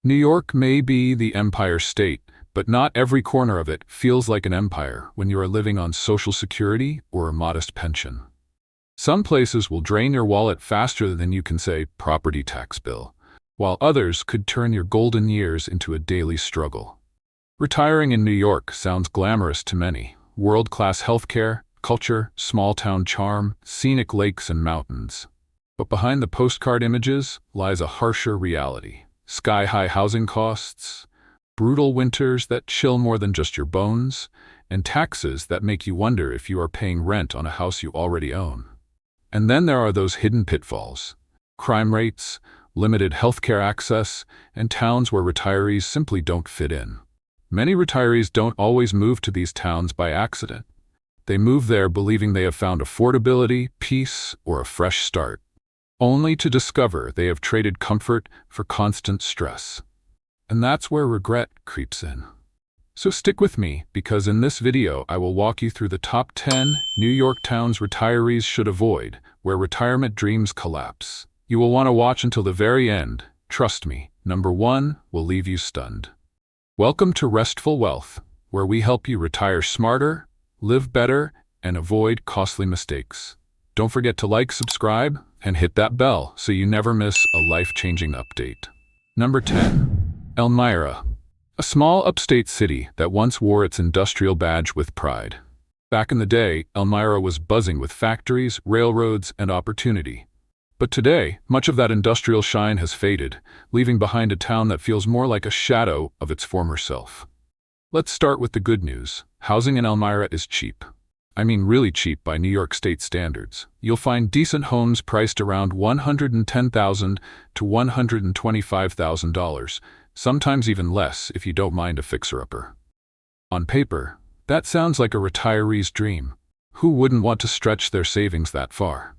New York may be the Empire State, but not every corner of it feels like an empire when you are living on Social Security or a modest pension. Some places will drain your wallet faster than you can say property tax bill, while others could turn your golden years into a daily struggle. Retiring in New York sounds glamorous to many. World-class healthcare, culture, small-town charm, scenic lakes and mountains. But behind the postcard images lies a harsher reality. Sky-high housing costs, brutal winters that chill more than just your bones, and taxes that make you wonder if you are paying rent on a house you already own. And then there are those hidden pitfalls. Crime rates, limited healthcare access, and towns where retirees simply don't fit in. Many retirees don't always move to these towns by accident. They move there believing they have found affordability, peace, or a fresh start, only to discover they have traded comfort for constant stress. And that's where regret creeps in. So stick with me, because in this video I will walk you through the top 10 New York towns retirees should avoid, where retirement dreams collapse. You will want to watch until the very end. Trust me, number 1 will leave you stunned. Welcome to Restful Wealth, where we help you retire smarter, live better, and avoid costly mistakes. Don't forget to like, subscribe, and hit that bell so you never miss a life-changing update. Number 10. Elmira, a small upstate city that once wore its industrial badge with pride. Back in the day, Elmira was buzzing with factories, railroads, and opportunity. But today, much of that industrial shine has faded, leaving behind a town that feels more like a shadow of its former self. Let's start with the good news. Housing in Elmira is cheap. I mean really cheap by New York State standards. You'll find decent homes priced around $110,000 to $125,000, sometimes even less if you don't mind a fixer-upper. On paper, that sounds like a retiree's dream. Who wouldn't want to stretch their savings that far?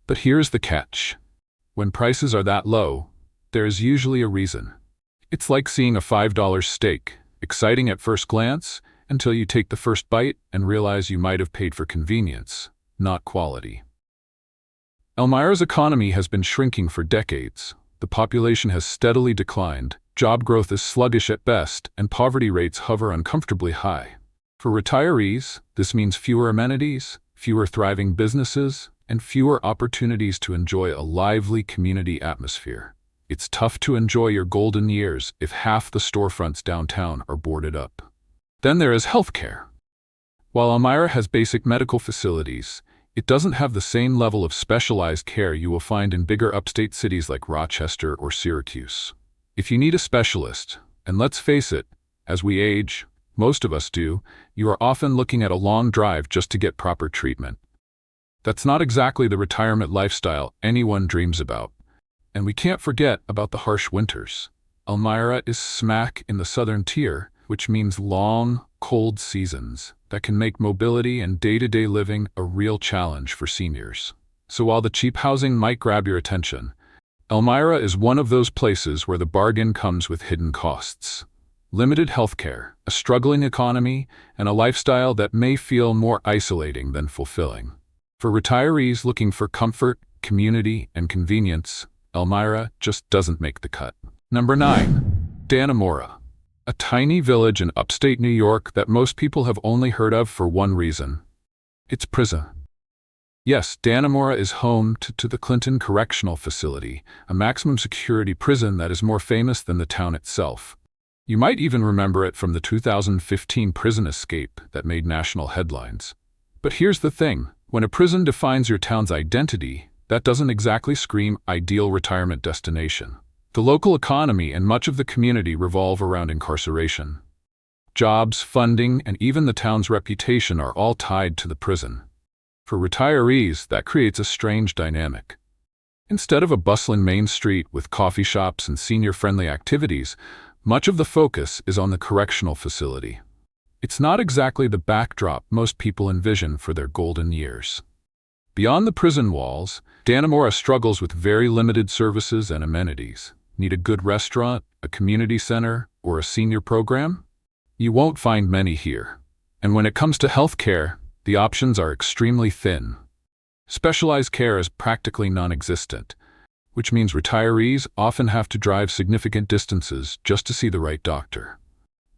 But here's the catch. When prices are that low, there is usually a reason. It's like seeing a $5 steak, exciting at first glance, until you take the first bite and realize you might have paid for convenience, not quality. Elmira's economy has been shrinking for decades. The population has steadily declined, job growth is sluggish at best, and poverty rates hover uncomfortably high. For retirees, this means fewer amenities, fewer thriving businesses, and fewer opportunities to enjoy a lively community atmosphere. It's tough to enjoy your golden years if half the storefronts downtown are boarded up. Then there is healthcare. While Elmira has basic medical facilities, it doesn't have the same level of specialized care you will find in bigger upstate cities like Rochester or Syracuse. If you need a specialist, and let's face it, as we age, most of us do, you are often looking at a long drive just to get proper treatment. That's not exactly the retirement lifestyle anyone dreams about. And we can't forget about the harsh winters. Elmira is smack in the southern tier, which means long, cold seasons that can make mobility and day-to-day living a real challenge for seniors. So while the cheap housing might grab your attention, Elmira is one of those places where the bargain comes with hidden costs. Limited healthcare, a struggling economy, and a lifestyle that may feel more isolating than fulfilling. For retirees looking for comfort, community, and convenience, Elmira just doesn't make the cut. Number 9. Dannemora, a tiny village in upstate New York that most people have only heard of for one reason. It's prison. Yes, Dannemora is home to the Clinton Correctional Facility, a maximum security prison that is more famous than the town itself. You might even remember it from the 2015 prison escape that made national headlines. But here's the thing. When a prison defines your town's identity, that doesn't exactly scream ideal retirement destination. The local economy and much of the community revolve around incarceration. Jobs, funding, and even the town's reputation are all tied to the prison. For retirees, that creates a strange dynamic. Instead of a bustling main street with coffee shops and senior-friendly activities, much of the focus is on the correctional facility. It's not exactly the backdrop most people envision for their golden years. Beyond the prison walls, Dannemora struggles with very limited services and amenities. Need a good restaurant, a community center, or a senior program? You won't find many here. And when it comes to health care, the options are extremely thin. Specialized care is practically non-existent, which means retirees often have to drive significant distances just to see the right doctor.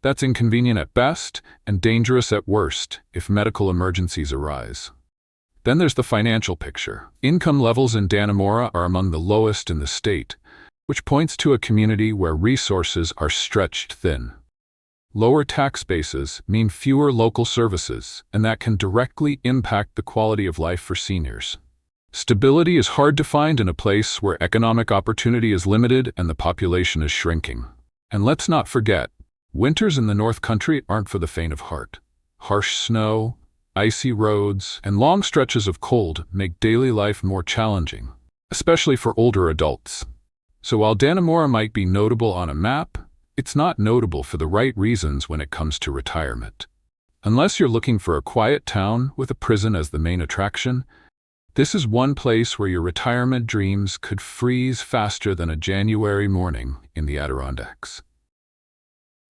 That's inconvenient at best and dangerous at worst if medical emergencies arise. Then there's the financial picture. Income levels in Dannemora are among the lowest in the state, which points to a community where resources are stretched thin. Lower tax bases mean fewer local services, and that can directly impact the quality of life for seniors. Stability is hard to find in a place where economic opportunity is limited and the population is shrinking. And let's not forget, winters in the North Country aren't for the faint of heart. Harsh snow, icy roads, and long stretches of cold make daily life more challenging, especially for older adults. So while Dannemora might be notable on a map, it's not notable for the right reasons when it comes to retirement. Unless you're looking for a quiet town with a prison as the main attraction, this is one place where your retirement dreams could freeze faster than a January morning in the Adirondacks.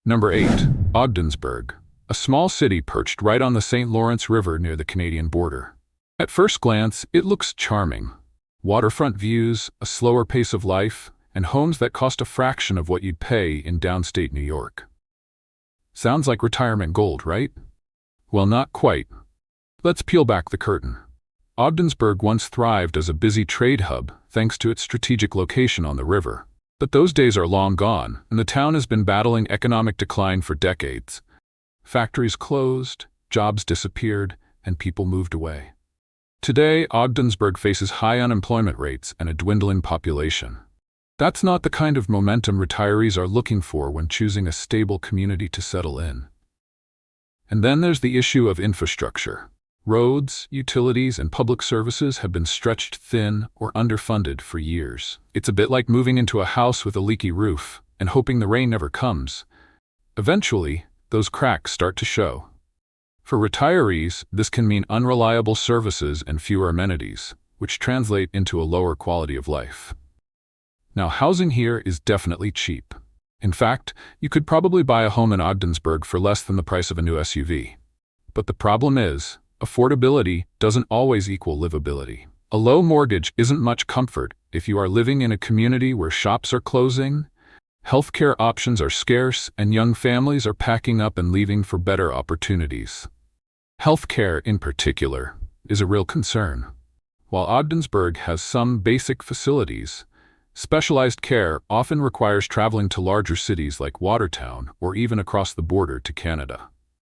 Number 8. Ogdensburg, a small city perched right on the St. Lawrence River near the Canadian border. At first glance, it looks charming. Waterfront views, a slower pace of life, and homes that cost a fraction of what you'd pay in downstate New York. Sounds like retirement gold, right? Well, not quite. Let's peel back the curtain. Ogdensburg once thrived as a busy trade hub thanks to its strategic location on the river. But those days are long gone, and the town has been battling economic decline for decades. Factories closed, jobs disappeared, and people moved away. Today, Ogdensburg faces high unemployment rates and a dwindling population. That's not the kind of momentum retirees are looking for when choosing a stable community to settle in. And then there's the issue of infrastructure. Roads, utilities, and public services have been stretched thin or underfunded for years. It's a bit like moving into a house with a leaky roof and hoping the rain never comes. Eventually, those cracks start to show. For retirees, this can mean unreliable services and fewer amenities, which translate into a lower quality of life. Now, housing here is definitely cheap. In fact, you could probably buy a home in Ogdensburg for less than the price of a new SUV. But the problem is, affordability doesn't always equal livability. A low mortgage isn't much comfort if you are living in a community where shops are closing, healthcare options are scarce, and young families are packing up and leaving for better opportunities. Healthcare, in particular, is a real concern. While Ogdensburg has some basic facilities, specialized care often requires traveling to larger cities like Watertown or even across the border to Canada.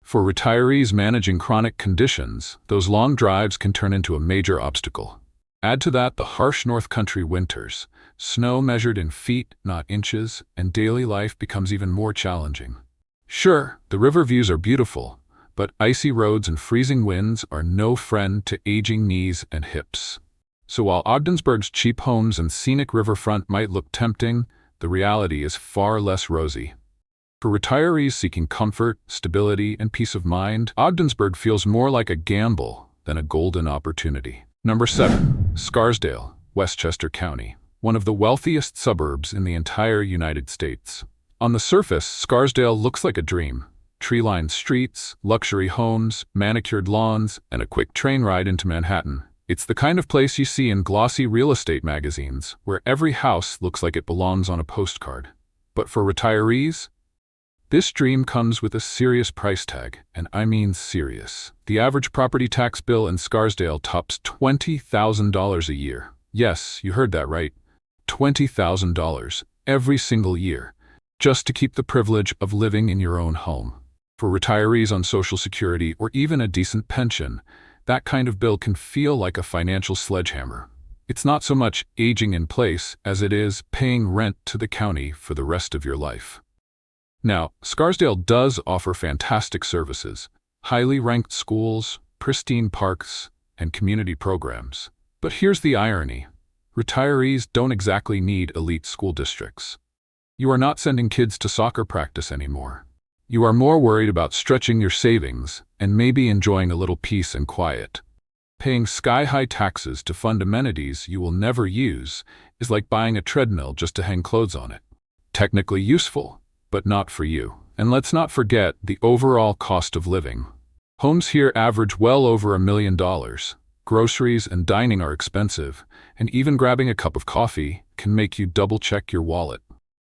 For retirees managing chronic conditions, those long drives can turn into a major obstacle. Add to that the harsh North Country winters, snow measured in feet, not inches, and daily life becomes even more challenging. Sure, the river views are beautiful, but icy roads and freezing winds are no friend to aging knees and hips. So while Ogdensburg's cheap homes and scenic riverfront might look tempting, the reality is far less rosy. For retirees seeking comfort, stability, and peace of mind, Ogdensburg feels more like a gamble than a golden opportunity. Number 7. Scarsdale, Westchester County, one of the wealthiest suburbs in the entire United States. On the surface, Scarsdale looks like a dream. Tree-lined streets, luxury homes, manicured lawns, and a quick train ride into Manhattan. It's the kind of place you see in glossy real estate magazines, where every house looks like it belongs on a postcard. But for retirees, this dream comes with a serious price tag, and I mean serious. The average property tax bill in Scarsdale tops $20,000 a year. Yes, you heard that right. $20,000 every single year, just to keep the privilege of living in your own home. For retirees on Social Security or even a decent pension, that kind of bill can feel like a financial sledgehammer. It's not so much aging in place as it is paying rent to the county for the rest of your life. Now, Scarsdale does offer fantastic services, highly ranked schools, pristine parks, and community programs. But here's the irony. Retirees don't exactly need elite school districts. You are not sending kids to soccer practice anymore. You are more worried about stretching your savings and maybe enjoying a little peace and quiet. Paying sky-high taxes to fund amenities you will never use is like buying a treadmill just to hang clothes on it. Technically useful, but not for you. And let's not forget the overall cost of living. Homes here average well over $1 million. Groceries and dining are expensive, and even grabbing a cup of coffee can make you double-check your wallet.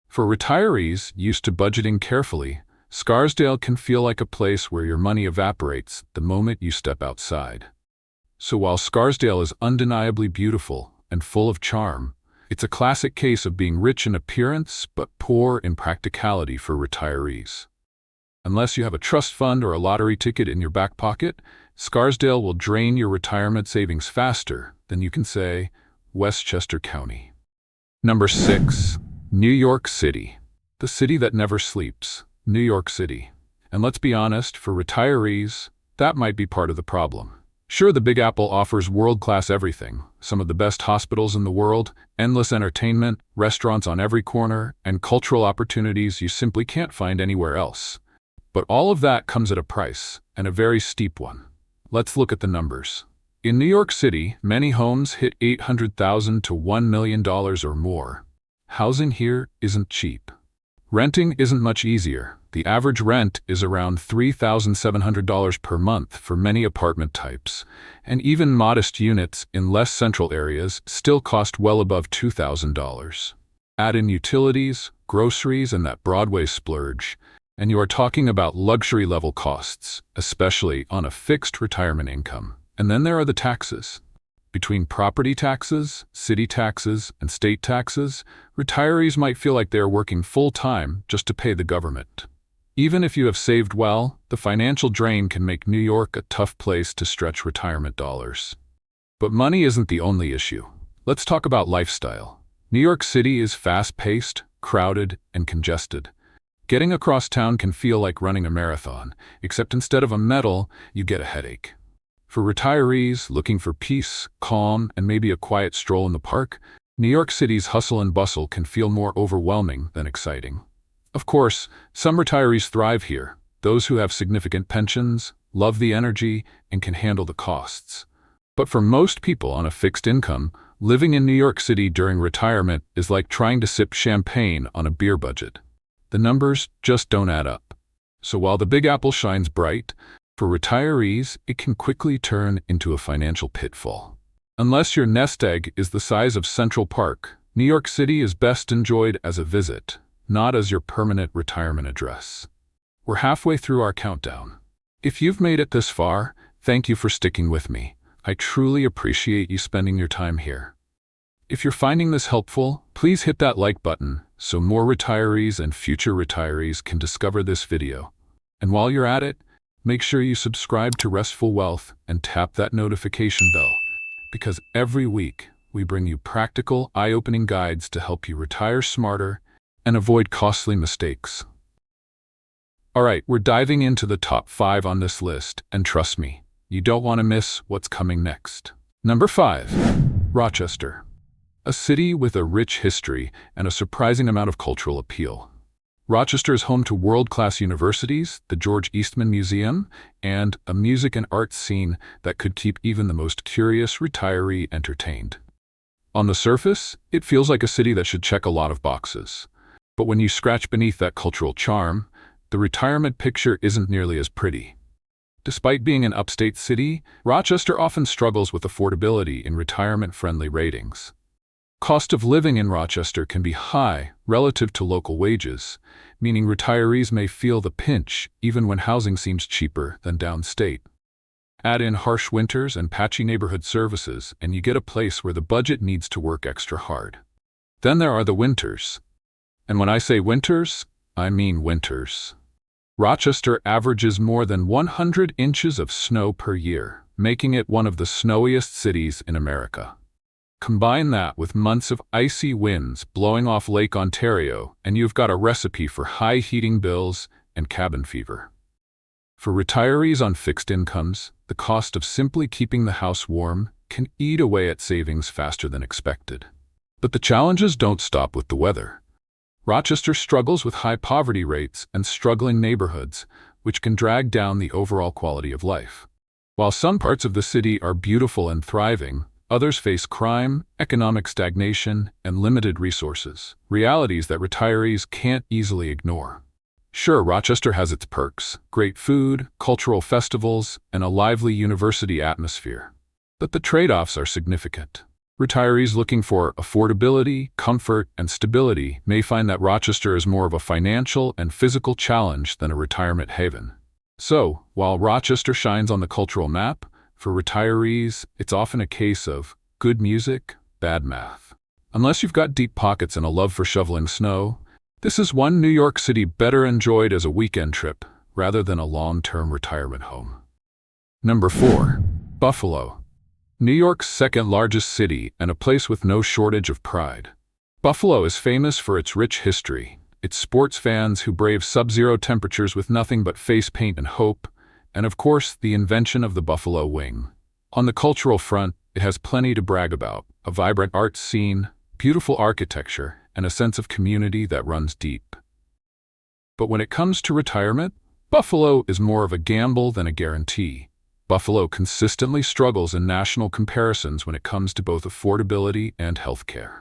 For retirees used to budgeting carefully, Scarsdale can feel like a place where your money evaporates the moment you step outside. So while Scarsdale is undeniably beautiful and full of charm, it's a classic case of being rich in appearance but poor in practicality for retirees. Unless you have a trust fund or a lottery ticket in your back pocket, Scarsdale will drain your retirement savings faster than you can say Westchester County. Number 6. New York City. The city that never sleeps. New York City. And let's be honest, for retirees, that might be part of the problem. Sure, the Big Apple offers world-class everything, some of the best hospitals in the world, endless entertainment, restaurants on every corner, and cultural opportunities you simply can't find anywhere else. But all of that comes at a price, and a very steep one. Let's look at the numbers. In New York City, many homes hit $800,000 to $1 million or more. Housing here isn't cheap. Renting isn't much easier. The average rent is around $3,700 per month for many apartment types, and even modest units in less central areas still cost well above $2,000. Add in utilities, groceries, and that Broadway splurge, and you are talking about luxury-level costs, especially on a fixed retirement income. And then there are the taxes. Between property taxes, city taxes, and state taxes, retirees might feel like they are working full-time just to pay the government. Even if you have saved well, the financial drain can make New York a tough place to stretch retirement dollars. But money isn't the only issue. Let's talk about lifestyle. New York City is fast-paced, crowded, and congested. Getting across town can feel like running a marathon, except instead of a medal, you get a headache. For retirees looking for peace, calm, and maybe a quiet stroll in the park, New York City's hustle and bustle can feel more overwhelming than exciting. Of course, some retirees thrive here, those who have significant pensions, love the energy, and can handle the costs. But for most people on a fixed income, living in New York City during retirement is like trying to sip champagne on a beer budget. The numbers just don't add up. So while the Big Apple shines bright, for retirees, it can quickly turn into a financial pitfall. Unless your nest egg is the size of Central Park, New York City is best enjoyed as a visit, not as your permanent retirement address. We're halfway through our countdown. If you've made it this far, thank you for sticking with me. I truly appreciate you spending your time here. If you're finding this helpful, please hit that like button so more retirees and future retirees can discover this video. And while you're at it, make sure you subscribe to Restful Wealth and tap that notification bell, because every week we bring you practical, eye-opening guides to help you retire smarter and avoid costly mistakes. All right, we're diving into the top 5 on this list, and trust me, you don't want to miss what's coming next. Number 5. Rochester. A city with a rich history and a surprising amount of cultural appeal. Rochester is home to world-class universities, the George Eastman Museum, and a music and arts scene that could keep even the most curious retiree entertained. On the surface, it feels like a city that should check a lot of boxes. But when you scratch beneath that cultural charm, the retirement picture isn't nearly as pretty. Despite being an upstate city, Rochester often struggles with affordability in retirement-friendly ratings. Cost of living in Rochester can be high relative to local wages, meaning retirees may feel the pinch even when housing seems cheaper than downstate. Add in harsh winters and patchy neighborhood services, and you get a place where the budget needs to work extra hard. Then there are the winters. And when I say winters, I mean winters. Rochester averages more than 100 inches of snow per year, making it one of the snowiest cities in America. Combine that with months of icy winds blowing off Lake Ontario, and you've got a recipe for high heating bills and cabin fever. For retirees on fixed incomes, the cost of simply keeping the house warm can eat away at savings faster than expected. But the challenges don't stop with the weather. Rochester struggles with high poverty rates and struggling neighborhoods, which can drag down the overall quality of life. While some parts of the city are beautiful and thriving, others face crime, economic stagnation, and limited resources, realities that retirees can't easily ignore. Sure, Rochester has its perks, great food, cultural festivals, and a lively university atmosphere. But the trade-offs are significant. Retirees looking for affordability, comfort, and stability may find that Rochester is more of a financial and physical challenge than a retirement haven. So, while Rochester shines on the cultural map, for retirees, it's often a case of good music, bad math. Unless you've got deep pockets and a love for shoveling snow, this is one New York City better enjoyed as a weekend trip rather than a long-term retirement home. Number 4. Buffalo. New York's second-largest city and a place with no shortage of pride. Buffalo is famous for its rich history, its sports fans who brave sub-zero temperatures with nothing but face paint and hope, and of course, the invention of the Buffalo Wing. On the cultural front, it has plenty to brag about: a vibrant art scene, beautiful architecture, and a sense of community that runs deep. But when it comes to retirement, Buffalo is more of a gamble than a guarantee. Buffalo consistently struggles in national comparisons when it comes to both affordability and healthcare.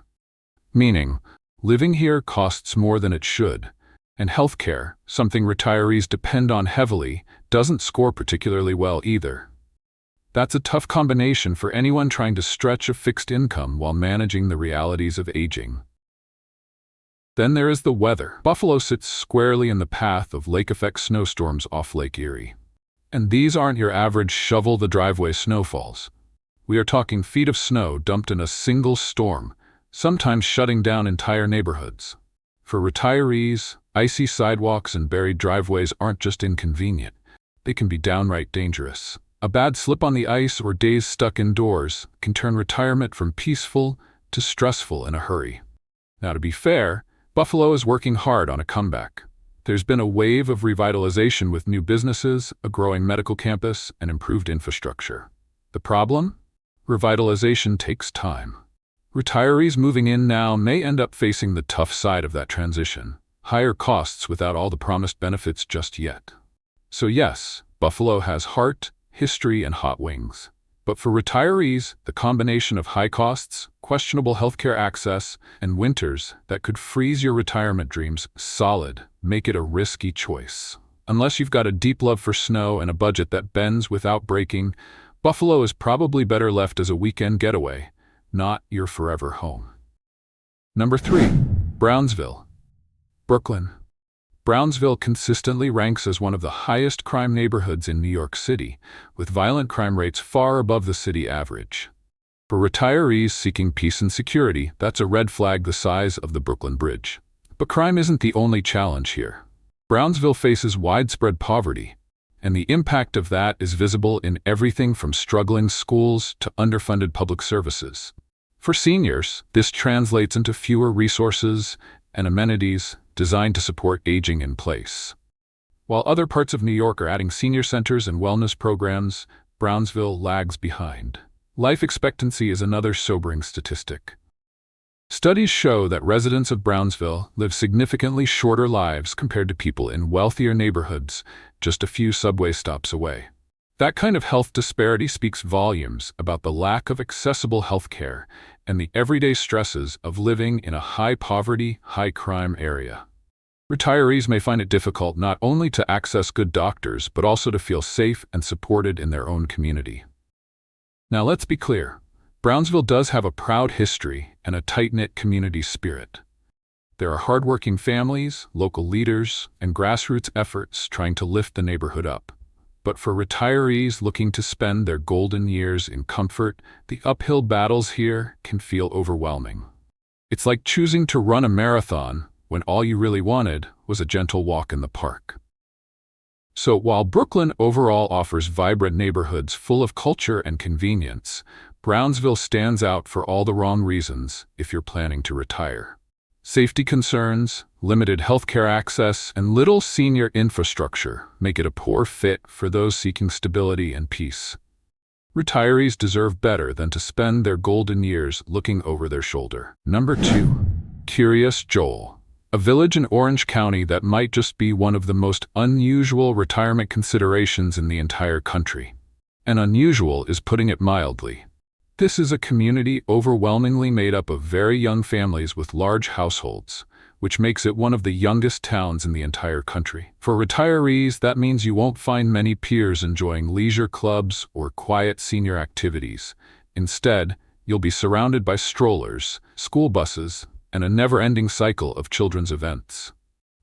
Meaning, living here costs more than it should, and healthcare, something retirees depend on heavily, doesn't score particularly well either. That's a tough combination for anyone trying to stretch a fixed income while managing the realities of aging. Then there is the weather. Buffalo sits squarely in the path of lake-effect snowstorms off Lake Erie. And these aren't your average shovel-the-driveway snowfalls. We are talking feet of snow dumped in a single storm, sometimes shutting down entire neighborhoods. For retirees, icy sidewalks and buried driveways aren't just inconvenient, they can be downright dangerous. A bad slip on the ice or days stuck indoors can turn retirement from peaceful to stressful in a hurry. Now, to be fair, Buffalo is working hard on a comeback. There's been a wave of revitalization with new businesses, a growing medical campus, and improved infrastructure. The problem? Revitalization takes time. Retirees moving in now may end up facing the tough side of that transition: higher costs without all the promised benefits just yet. So yes, Buffalo has heart, history, and hot wings. But for retirees, the combination of high costs, questionable healthcare access, and winters that could freeze your retirement dreams solid make it a risky choice. Unless you've got a deep love for snow and a budget that bends without breaking, Buffalo is probably better left as a weekend getaway, not your forever home. Number 3. Brownsville. Brooklyn. Brownsville consistently ranks as one of the highest crime neighborhoods in New York City, with violent crime rates far above the city average. For retirees seeking peace and security, that's a red flag the size of the Brooklyn Bridge. But crime isn't the only challenge here. Brownsville faces widespread poverty, and the impact of that is visible in everything from struggling schools to underfunded public services. For seniors, this translates into fewer resources and amenities designed to support aging in place. While other parts of New York are adding senior centers and wellness programs, Brownsville lags behind. Life expectancy is another sobering statistic. Studies show that residents of Brownsville live significantly shorter lives compared to people in wealthier neighborhoods just a few subway stops away. That kind of health disparity speaks volumes about the lack of accessible health care and the everyday stresses of living in a high-poverty, high-crime area. Retirees may find it difficult not only to access good doctors, but also to feel safe and supported in their own community. Now let's be clear, Brownsville does have a proud history and a tight-knit community spirit. There are hardworking families, local leaders, and grassroots efforts trying to lift the neighborhood up. But for retirees looking to spend their golden years in comfort, the uphill battles here can feel overwhelming. It's like choosing to run a marathon when all you really wanted was a gentle walk in the park. So while Brooklyn overall offers vibrant neighborhoods full of culture and convenience, Brownsville stands out for all the wrong reasons if you're planning to retire. Safety concerns, limited healthcare access, and little senior infrastructure make it a poor fit for those seeking stability and peace. Retirees deserve better than to spend their golden years looking over their shoulder. Number 2. Curious Joel. A village in Orange County that might just be one of the most unusual retirement considerations in the entire country. And unusual is putting it mildly. This is a community overwhelmingly made up of very young families with large households, which makes it one of the youngest towns in the entire country. For retirees, that means you won't find many peers enjoying leisure clubs or quiet senior activities. Instead, you'll be surrounded by strollers, school buses, and a never-ending cycle of children's events.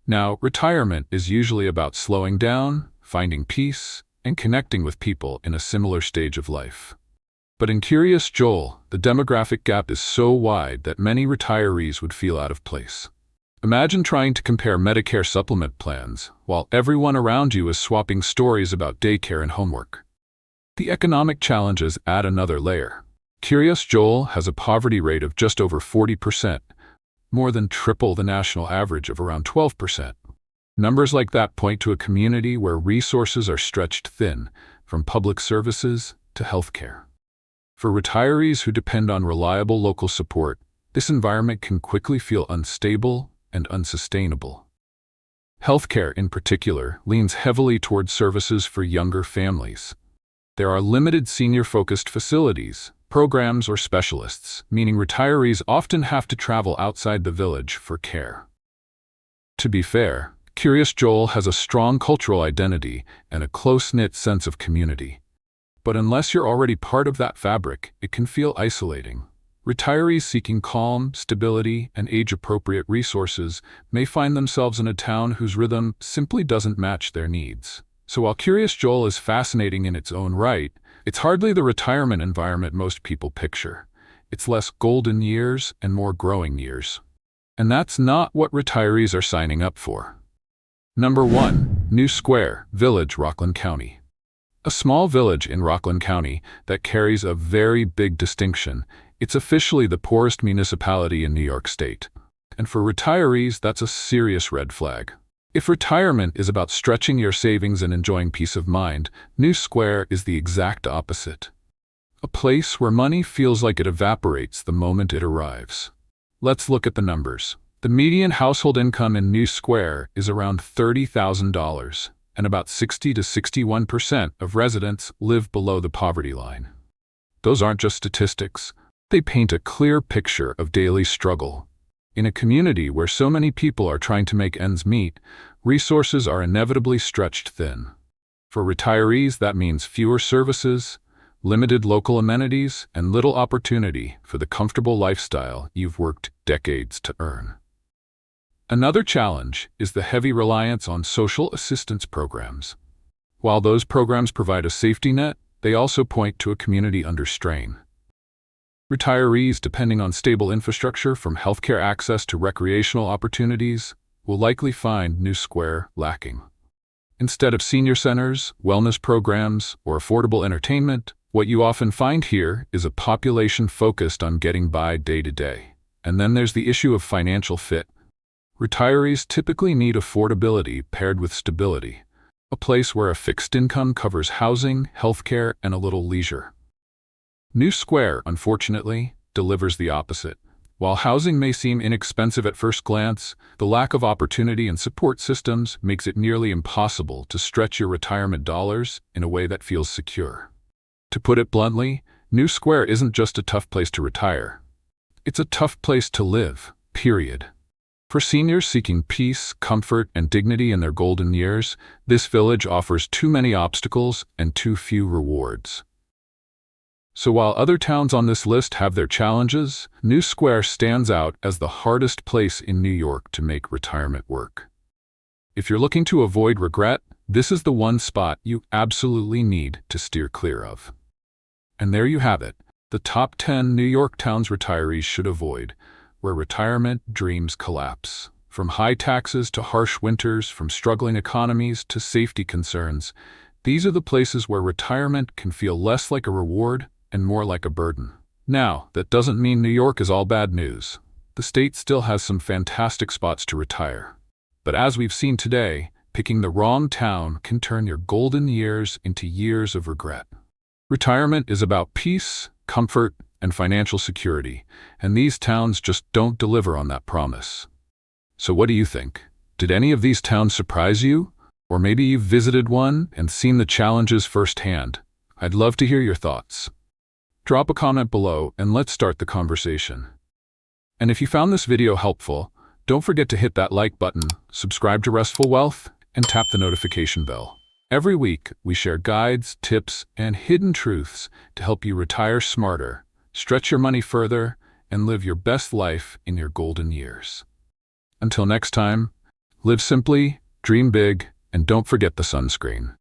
Now, retirement is usually about slowing down, finding peace, and connecting with people in a similar stage of life. But in Curious Joel, the demographic gap is so wide that many retirees would feel out of place. Imagine trying to compare Medicare supplement plans while everyone around you is swapping stories about daycare and homework. The economic challenges add another layer. Curious Joel has a poverty rate of just over 40%, more than triple the national average of around 12%. Numbers like that point to a community where resources are stretched thin, from public services to healthcare. For retirees who depend on reliable local support, this environment can quickly feel unstable and unsustainable. Healthcare, in particular, leans heavily toward services for younger families. There are limited senior-focused facilities, programs, or specialists, meaning retirees often have to travel outside the village for care. To be fair, Curious Joel has a strong cultural identity and a close-knit sense of community. But unless you're already part of that fabric, it can feel isolating. Retirees seeking calm, stability, and age-appropriate resources may find themselves in a town whose rhythm simply doesn't match their needs. So while Curious Joel is fascinating in its own right, it's hardly the retirement environment most people picture. It's less golden years and more growing years. And that's not what retirees are signing up for. Number 1. New Square, Village, Rockland County. A small village in Rockland County that carries a very big distinction. It's officially the poorest municipality in New York State. And for retirees, that's a serious red flag. If retirement is about stretching your savings and enjoying peace of mind, New Square is the exact opposite. A place where money feels like it evaporates the moment it arrives. Let's look at the numbers. The median household income in New Square is around $30,000, and about 60 to 61% of residents live below the poverty line. Those aren't just statistics. They paint a clear picture of daily struggle. In a community where so many people are trying to make ends meet, resources are inevitably stretched thin. For retirees, that means fewer services, limited local amenities, and little opportunity for the comfortable lifestyle you've worked decades to earn. Another challenge is the heavy reliance on social assistance programs. While those programs provide a safety net, they also point to a community under strain. Retirees depending on stable infrastructure from healthcare access to recreational opportunities will likely find New Square lacking. Instead of senior centers, wellness programs, or affordable entertainment, what you often find here is a population focused on getting by day to day. And then there's the issue of financial fit. Retirees typically need affordability paired with stability, a place where a fixed income covers housing, healthcare, and a little leisure. New Square, unfortunately, delivers the opposite. While housing may seem inexpensive at first glance, the lack of opportunity and support systems makes it nearly impossible to stretch your retirement dollars in a way that feels secure. To put it bluntly, New Square isn't just a tough place to retire. It's a tough place to live, period. For seniors seeking peace, comfort, and dignity in their golden years, this village offers too many obstacles and too few rewards. So while other towns on this list have their challenges, New Square stands out as the hardest place in New York to make retirement work. If you're looking to avoid regret, this is the one spot you absolutely need to steer clear of. And there you have it, the top 10 New York towns retirees should avoid, where retirement dreams collapse. From high taxes to harsh winters, from struggling economies to safety concerns, these are the places where retirement can feel less like a reward and more like a burden. Now, that doesn't mean New York is all bad news. The state still has some fantastic spots to retire. But as we've seen today, picking the wrong town can turn your golden years into years of regret. Retirement is about peace, comfort, and financial security, and these towns just don't deliver on that promise. So what do you think? Did any of these towns surprise you? Or maybe you've visited one and seen the challenges firsthand. I'd love to hear your thoughts. Drop a comment below and let's start the conversation. And if you found this video helpful, don't forget to hit that like button, subscribe to Restful Wealth, and tap the notification bell. Every week, we share guides, tips, and hidden truths to help you retire smarter, stretch your money further, and live your best life in your golden years. Until next time, live simply, dream big, and don't forget the sunscreen.